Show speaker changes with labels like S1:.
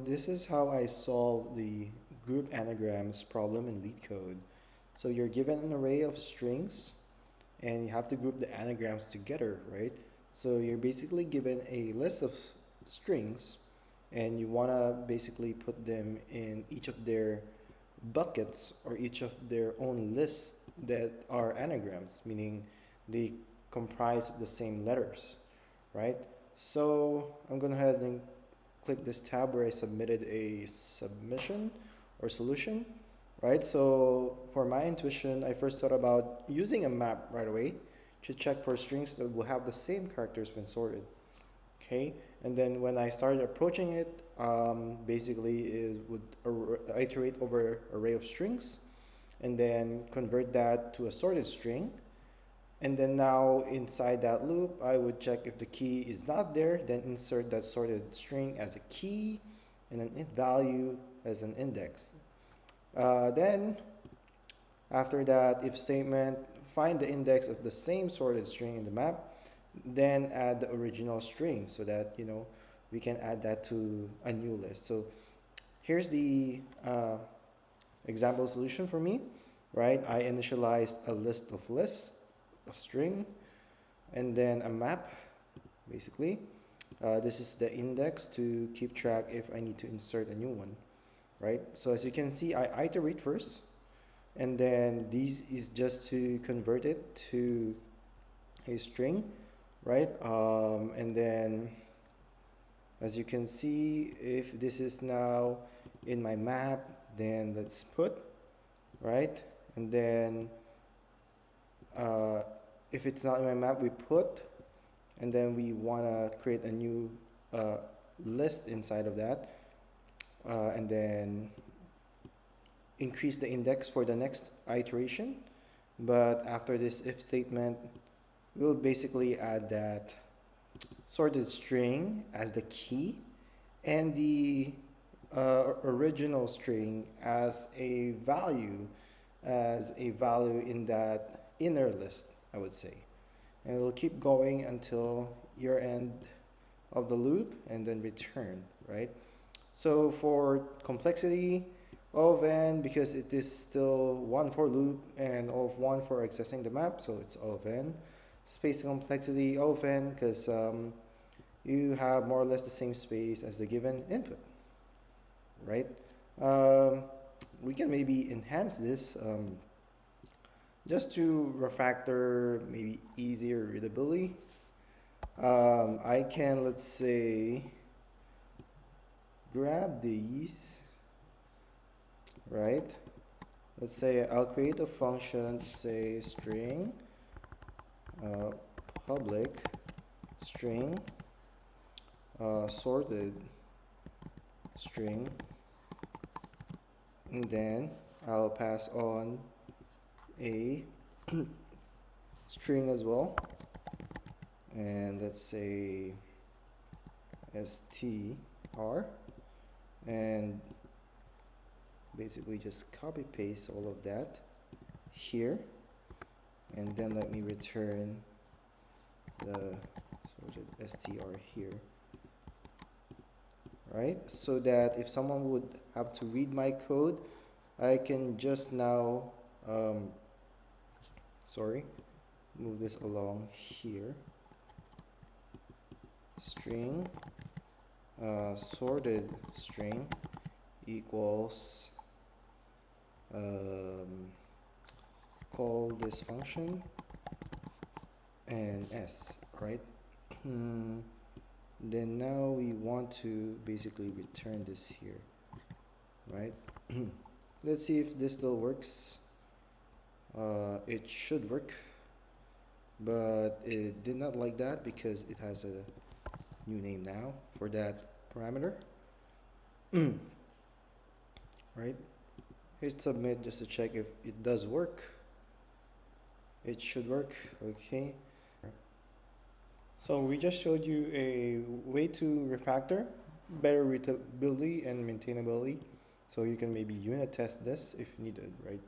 S1: this is how I solve the group anagrams problem in Leetcode. So you're given an array of strings and you have to group the anagrams together, right? So you're basically given a list of strings and you want to basically put them in each of their buckets or each of their own lists that are anagrams, meaning they comprise of the same letters, right? So I'm going to head and click this tab where I submitted a submission or solution, right? So for my intuition, I first thought about using a map right away to check for strings that will have the same characters when sorted. Okay, and then when I started approaching it, basically it would iterate over an array of strings and then convert that to a sorted string. And then now inside that loop, I would check if the key is not there, then insert that sorted string as a key and an int value as an index. Then after that, if statement, find the index of the same sorted string in the map, then add the original string so that, you know, we can add that to a new list. So here's the example solution for me, right? I initialized a list of lists of string and then a map, basically. This is the index to keep track if I need to insert a new one, right? So as you can see, I iterate first, and then this is just to convert it to a string, right? And then as you can see, if this is now in my map, then let's put, right? And then if it's not in my map, we put, and then we want to create a new list inside of that, and then increase the index for the next iteration. But after this if statement, we'll basically add that sorted string as the key and the original string as a value in that inner list, I would say. And we'll keep going until your end of the loop and then return, right? So for complexity, O of n, because it is still one for loop and O of 1 for accessing the map, so it's O of n. Space complexity, O of n, because you have more or less the same space as the given input, right? We can maybe enhance this just to refactor maybe easier readability. I can, let's say, grab these, right? Let's say I'll create a function to say string public string sorted string, and then I'll pass on a string as well, and let's say str, and basically just copy paste all of that here, and then let me return the sorted str here, right? So that if someone would have to read my code, I can just now move this along here, string sorted string equals call this function and s, right? Then now we want to basically return this here, right? Let's see if this still works. It should work, but it did not like that because it has a new name now for that parameter. Right? Hit submit just to check if it does work. It should work. Okay. So we just showed you a way to refactor, better readability and maintainability. So you can maybe unit test this if needed, right?